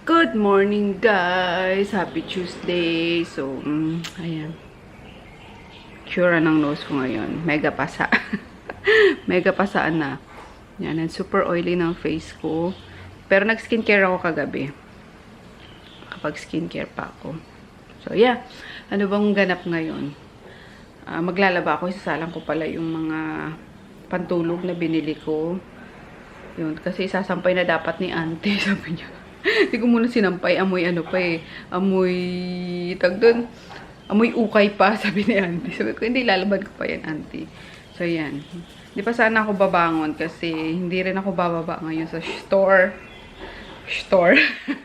Good morning, guys! Happy Tuesday! So, ayan. Tsura ng nose ko ngayon. Mega pasa. Mega pasaan na. Yan, and super oily ng face ko. Pero nag-skincare ako kagabi. Kapag skincare pa ako. So, yeah. Ano bang ganap ngayon? Maglalaba ako. Isasalang ko pala yung mga pantulog na binili ko. Yun, kasi sasampay na dapat ni auntie, sabi niya. Hindi ko muna sinampay. Amoy ano pa eh. Amoy, tag doon. Amoy ukay pa, sabi ni auntie. Sabi ko, hindi, lalaban ko pa yan, auntie. So, yan. Hindi pa sana ako babangon kasi hindi rin ako bababa ngayon sa store.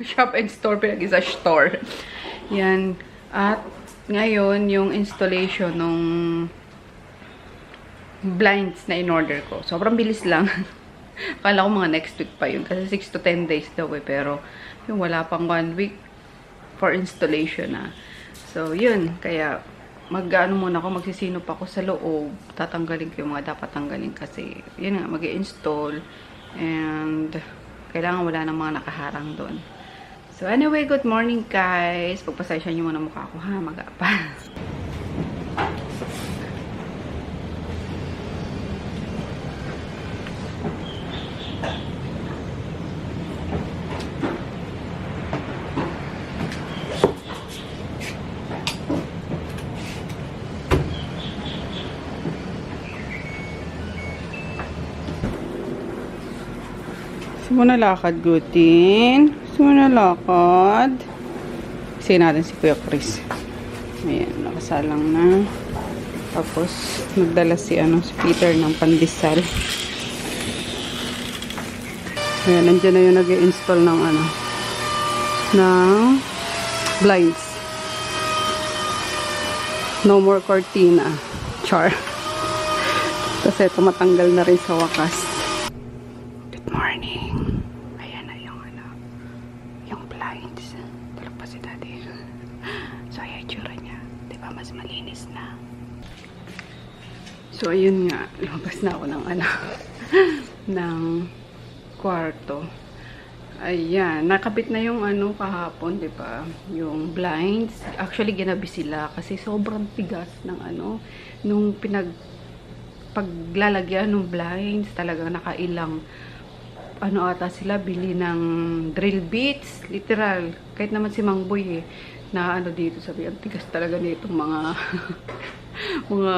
Shop and store, pinag-isa store. Yan. At ngayon, yung installation ng blinds na in-order ko. Sobrang bilis lang. Akala ko mga next week pa yun. Kasi 6 to 10 days daw eh. Pero, yung wala pang 1 week for installation na. So, yun. Kaya, mag-ano muna ako, magsisinop ako sa loob. Tatanggalin ko yung mga dapat tanggalin kasi, yun nga, mag-i-install. And, kailangan wala ng mga nakaharang doon. So, anyway, good morning, guys. Pagpasensya nyo muna mukha ko, ha? Mag-apa. Gusto mo na lakad, Gutin? Gusto mo na lakad? Kasi natin si Kuya Chris. Ayan, nakasalang na. Tapos, nagdala si Peter ng pandesal. Ayan, nandiyan na yung nag-i-install ng ng blinds. No more cortina. Char. Kasi tumatanggal na rin sa wakas. Morning. Ayan na yung blinds. Tulog pa si daddy. So, ayan tsura niya. Diba, mas malinis na. So, ayun nga. Lumabas na ako ng ng kwarto. Ayan. Nakabit na yung kahapon, diba? Yung blinds. Actually, ginabi sila kasi sobrang tigas ng nung paglalagyan ng blinds. Talagang nakailang ata sila, bili ng drill bits, literal. Kahit naman si Mang Boy na dito, sabi, ang tigas talaga nitong mga mga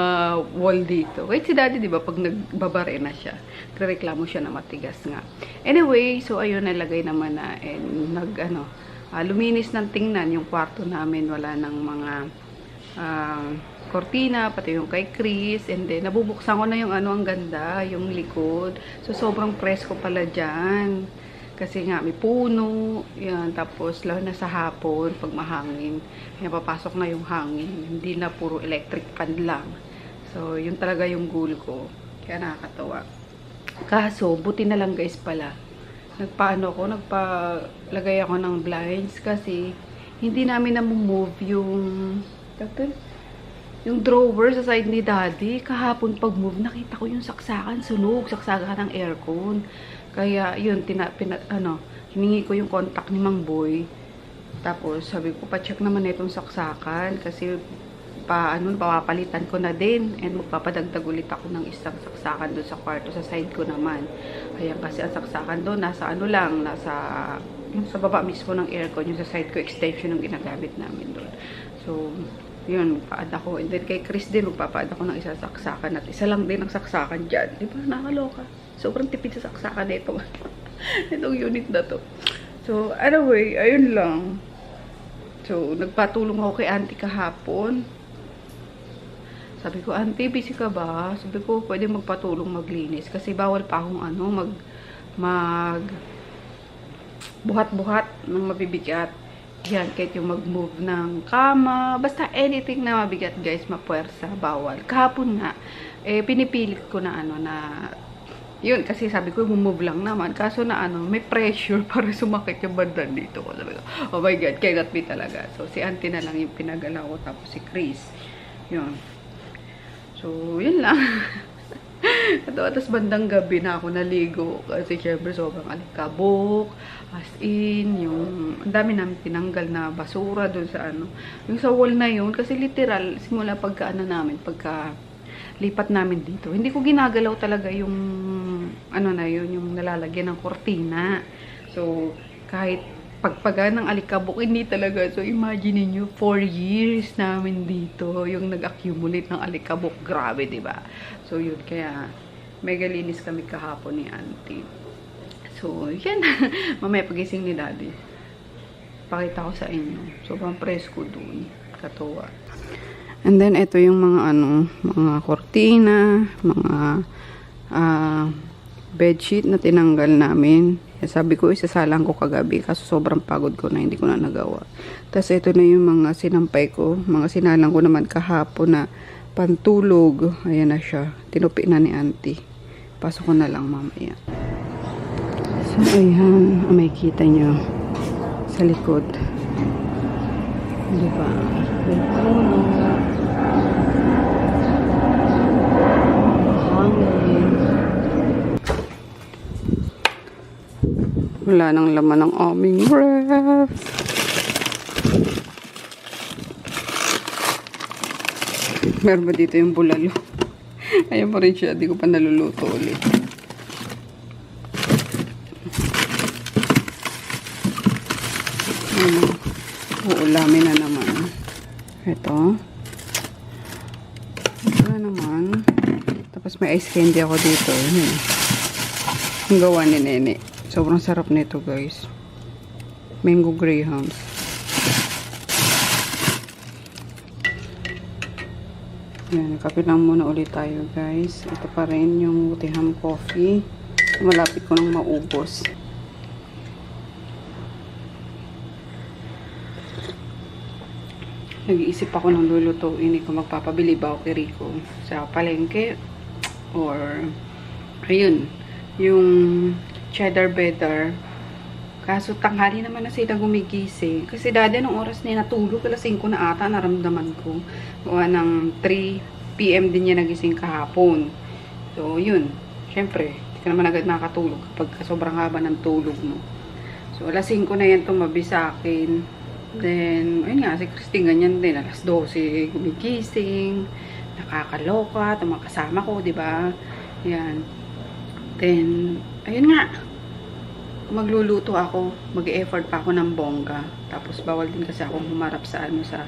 wall dito. Kahit si daddy, diba, pag nagbabare na siya, reklamo siya na matigas nga. Anyway, so ayun, nalagay naman na, and luminis ng tingnan yung kwarto namin, wala ng mga cortina, pati yung kay Chris, and then nabubuksan ko na yung ang ganda, yung likod. So, sobrang presko pala dyan. Kasi nga, may puno, yan, tapos lalo na sa hapon, pag mahangin, yan, papasok na yung hangin, hindi na puro electric fan lang. So, yun talaga yung goal ko. Kaya nakakatawa. Kaso, buti na lang guys pala. Nagpalagay ako ng blinds kasi hindi namin na-move yung drawer sa side ni daddy. Kahapon pag move, nakita ko yung saksakan, sunog, saksakan ng aircon. Kaya yun, hiningi ko yung contact ni Mang Boy. Tapos sabi ko, pa-check naman itong saksakan kasi papapalitan ko na din, and magpapadagdag ulit ako ng isang saksakan doon sa kwarto sa side ko naman. Kaya kasi ang saksakan doon nasa yung sa baba mismo ng aircon, yung sa side ko extension yung ginagamit namin doon. So yun, magpa-add ako. And then kay Chris din, magpapa-add ako ng isa saksakan at isa lang din ang saksakan dyan. Diba? Nakaloka. Sobrang tipid sa saksakan na ito. Itong unit na to. So, anyway, ayun lang. So, nagpatulong ako kay auntie kahapon. Sabi ko, auntie, busy ka ba? Sabi ko, pwede magpatulong maglinis. Kasi bawal pa akong buhat-buhat ng mabibigat. Yan, kahit yung mag-move ng kama, basta anything na mabigat guys, mapuwersa, bawal. Kahapon nga, pinipilit ko na yun, kasi sabi ko, move lang naman. Kaso na may pressure para sumakit yung bandan dito ko. Sabi ko, oh my God, cannot be talaga. So, si auntie na lang yung pinagalaw ko, tapos si Chris. Yun. So, yun lang. Tapos bandang gabi na ako naligo kasi syempre sobrang alikabok, as in yung ang dami namin tinanggal na basura doon sa ano. Yung sa wall na yun, kasi literal, simula pagka ano namin, pagka lipat namin dito. Hindi ko ginagalaw talaga yung ano na yun, yung nalalagyan ng kortina. So, kahit pagpaga ng alikabok, hindi talaga. So, imagine niyo 4 years namin dito, yung nag-accumulate ng alikabok. Grabe, diba? So, yun, kaya mega linis kami kahapon ni auntie. So, yan. Mamaya pagising ni daddy, pakita ko sa inyo. Sobrang presko dun. Katuwa. And then, ito yung mga ano, mga kortina, mga bedsheet na tinanggal namin. Sabi ko, isasalang ko kagabi kasi sobrang pagod ko na, hindi ko na nagawa. Tapos, ito na yung mga sinampay ko. Mga sinalang ko naman kahapon na pantulog. Ayan na siya. Tinupi na ni auntie. Pasok ko na lang mamaya. So, ayan. May kita nyo sa likod. Diba? Hangin. Wala nang laman ng aming ref. Meron ba dito yung bulalo? Ayan pa rin siya. Di ko pa naluluto ulit. Ano? Uulamin na naman. Ito. Ito na naman. Tapos may ice candy ako dito. Yun. Ang gawa ni Nene. Sobrang sarap nito, guys. Mango Grahams. Yan, kape lang muna ulit tayo, guys. Ito pa rin yung Butiham coffee. Malapit ko nang maubos. Nag-iisip ako ng lulutuin kung magpapabili ba ako kay Rico sa palengke or ayun, yung cheddar better. Kaso tanghali naman na sila gumigising. Kasi dati anong oras na natulog, alas 5 na ata, naramdaman ko. Gawa ng 3 PM din niya nagising kahapon. So, yun. Siyempre, hindi ka naman agad nakatulog kapag sobrang haba ng tulog mo. So, alas 5 na yan tumabi sa akin. Then, ayun nga, si Christine ganyan din. Alas 12 gumigising. Nakakaloka. Ito mga kasama ko, diba? Yan. Then, ayun nga. Magluluto ako, mag-e-effort pa ako ng bongga. Tapos bawal din kasi akong humarap sa ano sa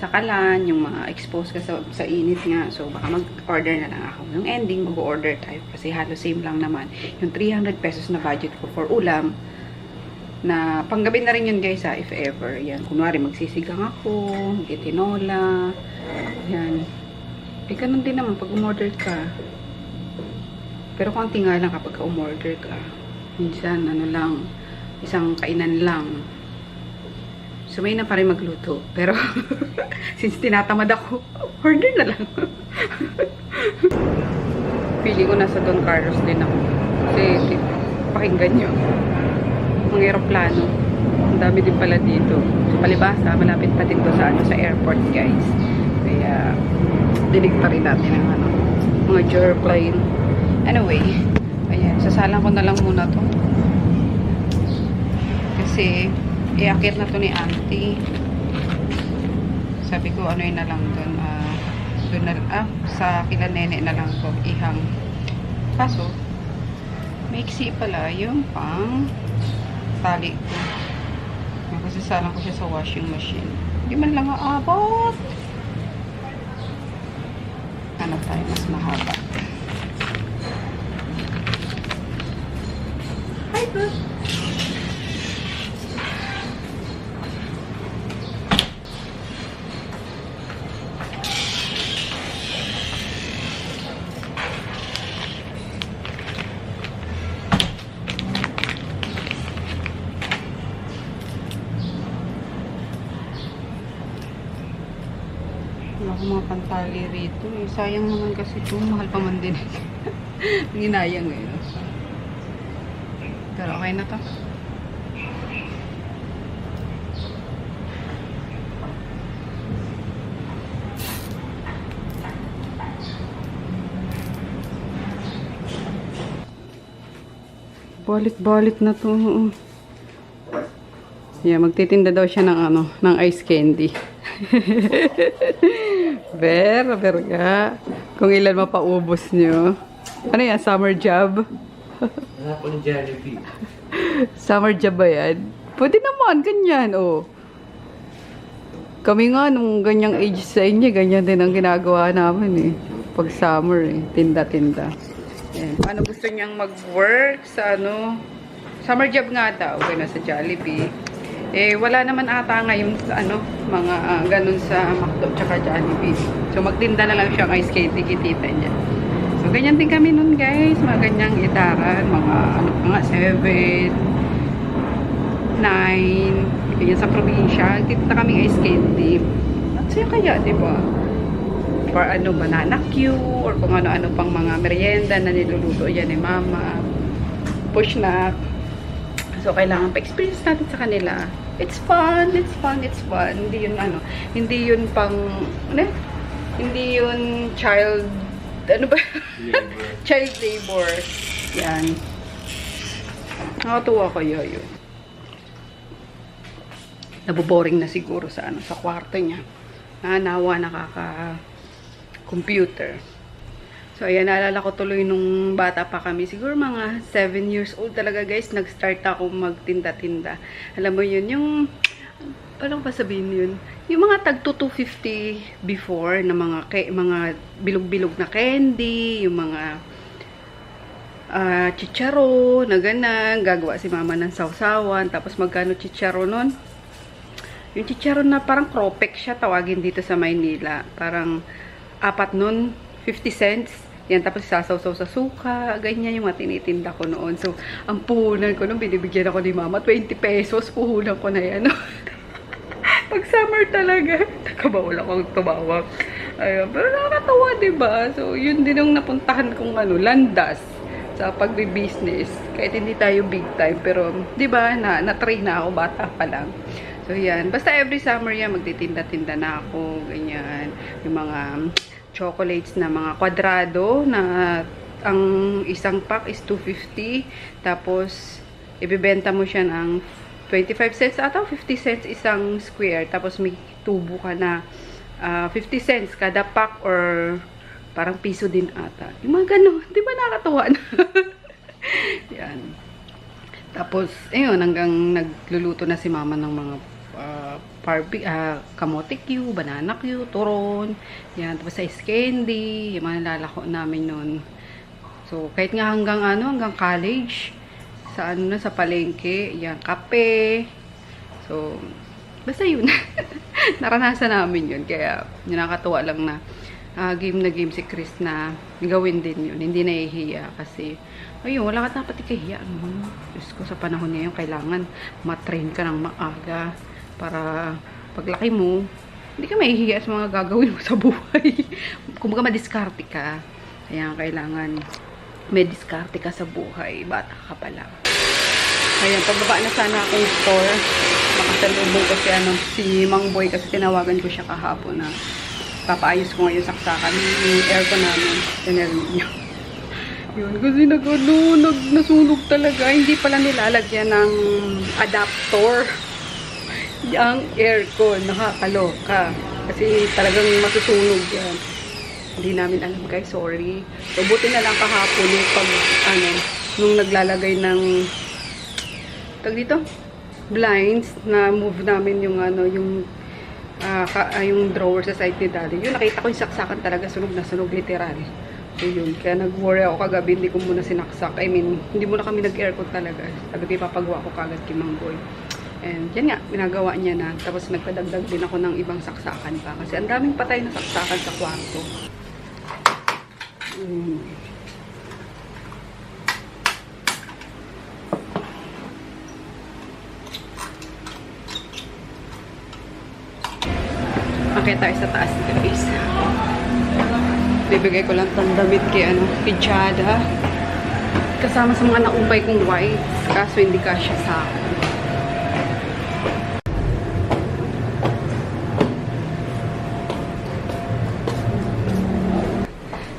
kalan, yung mga expose ka sa init nga. So baka mag-order na lang ako. Yung ending mag-order tayo kasi halos same lang naman. Yung 300 pesos na budget ko for ulam na panggabi na rin yun, guys, ha, if ever. Yan, kunwari magsisigang ako, tinola. Yan. Eh ganun din naman pag umorder ka. Pero konti nga lang kapag umorder ka. Minsan, ano lang, isang kainan lang. Sumay na pa rin magluto. Pero, since tinatamad ako, order na lang. Pili ko nasa Don Carlos din ako. Kasi, pakinggan nyo. Mga aeroplano. Ang dami din pala dito. So, palibasa, malapit pa din to sa, sa airport, guys. Kaya, dinig pa rin natin ang ano, mga airplane. Anyway, ayan, sasalang ko na lang muna to. Kasi, iakit na to ni auntie. Sabi ko, ano yun na lang dun, dun na, sa kila Nene na lang to, ihang. Kaso, maiksi pala yung pang tali ko. Kasi salang ko siya sa washing machine. Hindi man lang aabot. Ano tayo, mas mahaba. Hi, good. Wala akong mga pantali rito. Eh. Sayang naman kasi ito. Mahal pa man din. Ginayang ngayon. Pero okay na to. Balik-balik na to. Yeah, magtitinda daw siya ng ano, ng ice candy. Verga. Kung ilan mapaubos nyo. Ano yan? Summer job? Hanap ko ng Jollibee. Summer job ba yan? Pwede naman, ganyan, oh. Kami nga, nung ganyang age sa inyo, ganyan din ang ginagawa namin, eh. Pag summer, eh. Tinda-tinda. Ayan. Paano gusto niyang mag-work sa ano? Summer job nga daw, gano'n sa Jollibee. Eh, wala naman ata ngayon sa ano, mga ganun sa McDo tsaka Jollibee. So, magtinda na lang siyang ice candy, kitita niya. So, ganyan din kami nun, guys. Mga ganyang itaran, mga ano pa nga, 7, 9, ganyan sa probinsya. Kita kami ice candy. At sa'yo kaya, di ba? For ano, banana Q, or kung ano-ano pang mga merienda na niluluto yan ni Mama. Push na. So, kailangan pa-experience natin sa kanila. It's fun, it's fun, it's fun. Hindi yun ano, hindi yun pang, ano? Hindi yun child, ano ba? Labor. Child labor. Yan. Nakatuwa kaya yun. Naboboring na siguro sa ano, sa kwarto niya. Nawa nakaka-computer. So, ayan, naalala ko tuloy nung bata pa kami. Siguro mga 7 years old talaga, guys. Nag-start ako magtinda-tinda. Alam mo yun, yung, paano ba sabihin yun? Yung mga tagto 250 before, na mga bilog-bilog na candy, yung mga chicharo, na ganan. Gagawa si Mama ng sausawan. Tapos magkano chicharo nun? Yung chicharo na parang cropek siya, tawagin dito sa Maynila. Parang 4 nun, 50 cents. Yan, tapos sasawsaw sa suka, ganyan yung mga tinitinda ko noon. So, ang puhunan ko noon, binibigyan ako ni Mama, 20 pesos, puhunan ko na yan. Pag summer talaga, nakabawal akong tumawa. Ayun, pero nakakatawa, diba? So, yun din yung napuntahan kong ano, landas sa pagbi-business. Kahit hindi tayo big time, pero, diba, na-try na ako, bata pa lang. So, yan. Basta every summer yan, magtitinda-tinda na ako, ganyan. Yung mga chocolates na mga kwadrado na ang isang pack is 250. Tapos, ibibenta mo siya ng 25 cents ata 50 cents isang square. Tapos, may tubo ka na 50 cents kada pack or parang piso din ata. Yung mga ganun. Di ba nakakatuwa na? Yan. Tapos, ayun, hanggang nagluluto na si Mama ng mga kamote Q, banana Q, turon, yan, tapos ice candy, yung mga nalalako namin nun. So, kahit nga hanggang college, sa sa palengke, yan, kape. So, basta yun. Naranasan namin yun, kaya nakakatuwa lang na game na game si Chris na gawin din yun. Hindi nahihiya kasi, ayun, wala ka dapat ikahiya. Diyos ko, sa panahon ngayon, kailangan matrain ka ng maaga para paglaki mo, hindi ka mahihiya sa mga gagawin mo sa buhay. Kumbaga, madiskarte ka. Kaya kailangan may diskarte ka sa buhay. Bata ka pa lang. Ayan, pagbaba na sana akong store. Makasalubong ko si Mang Boy kasi tinawagan ko siya kahapon na papaayos ko ngayon saksakan yung aircon namin. Tinarinig niyo. Yun, kasi nasunog talaga. Hindi pala nilalagyan ng adapter ang aircon. Nakakaloka. Kasi talagang masusunog yan. Hindi namin alam, guys. Sorry. So, buti na lang kahapon nung naglalagay ng dito, blinds na move namin yung yung drawer sa side ni Daddy. Yun, nakita ko yung saksakan talaga. Sunog na sunog, literal. So, yun. Kaya nag-worry ako kagabi. Hindi ko muna sinaksak. I mean, hindi muna kami nag-aircon talaga. Sabi ko, ipapagawa ko kagad kay Mang Boy. And, yan nga. Pinagawa niya na. Tapos, nagpadagdag din ako ng ibang saksakan pa. Kasi, ang daming patay na saksakan sa kwarto. Okay, tayo sa taas, guys. Bibigay ko lang itong damit kay Chada. Kasama sa mga naupay kong white. Kaso hindi kasya sa akin.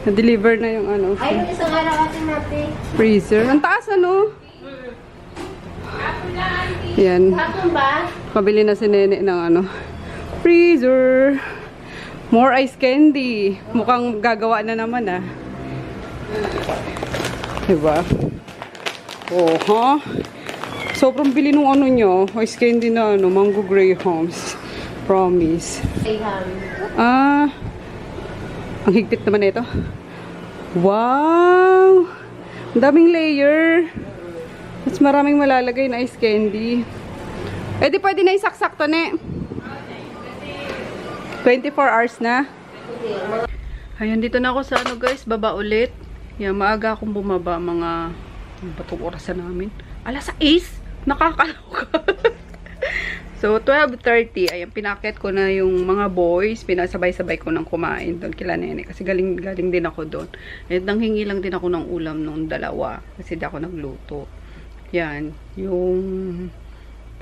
Na-deliver na yung Ay, yung isang araw natin. freezer. Ang taas, Yan. Hapon ba? Pabili na si Nene ng ano, freezer. More ice candy. Mukhang gagawa na naman ah. Diba? Oh, ha? Sobrang bili nung ano nyo. Ice candy na ano, Mango Grahams. Promise. Ah, ang higpit naman ito. Wow! Ang daming layer. Mas maraming malalagay na ice candy. Eh di pwede na isaksak to, ne? 24 hours na. Ayan, dito na ako sa ano guys, baba ulit. Yan, maaga akong bumaba mga, ano ba itong orasan namin? Alas 6? Nakakaloka. So, 12:30, ayan, pinakit ko na yung mga boys. Pinasabay-sabay ko nang kumain doon kila Nene. Kasi galing din ako doon. At nanghingi lang din ako ng ulam nung dalawa. Kasi di ako nagluto. Yan, yung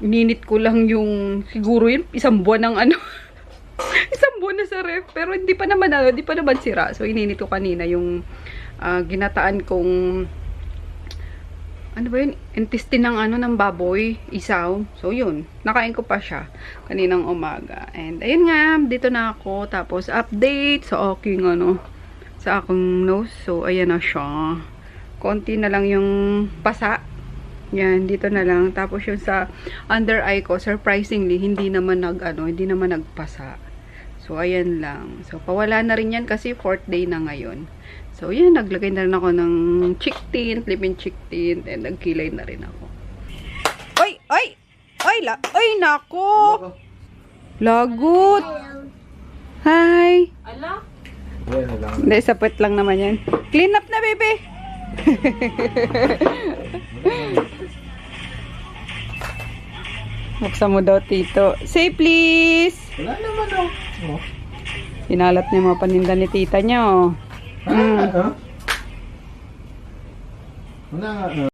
ninit ko lang yung, siguro yun, isang buwan ng ano. Isang buwan na sa ref. Pero hindi pa naman sira. So, ininit ko kanina yung ginataan kong ano ba yun? Intestine ng ano, ng baboy, isaw. So, yun. Nakain ko pa siya kaninang umaga. And, ayun nga, dito na ako. Tapos, update sa aking, ano, sa aking nose. So, ayan na siya. Konti na lang yung pasa. Yan, dito na lang. Tapos, yung sa under eye ko, surprisingly, hindi naman nagpasa. So, ayan lang. So, pawala na rin yan kasi 4th day na ngayon. So, yan, naglagay na rin ako ng cheek tint, lip-in cheek tint, and nagkilay na rin ako. Oy! Oy! Oy! Oy, nako! Lagot! Hi! Ala? Hindi, sapit lang naman yan. Clean up na, baby! Buksan mo daw, tito. Say, please! Wala naman daw. Sinalat niya mga paninda ni tita niya, oh. Wala nga.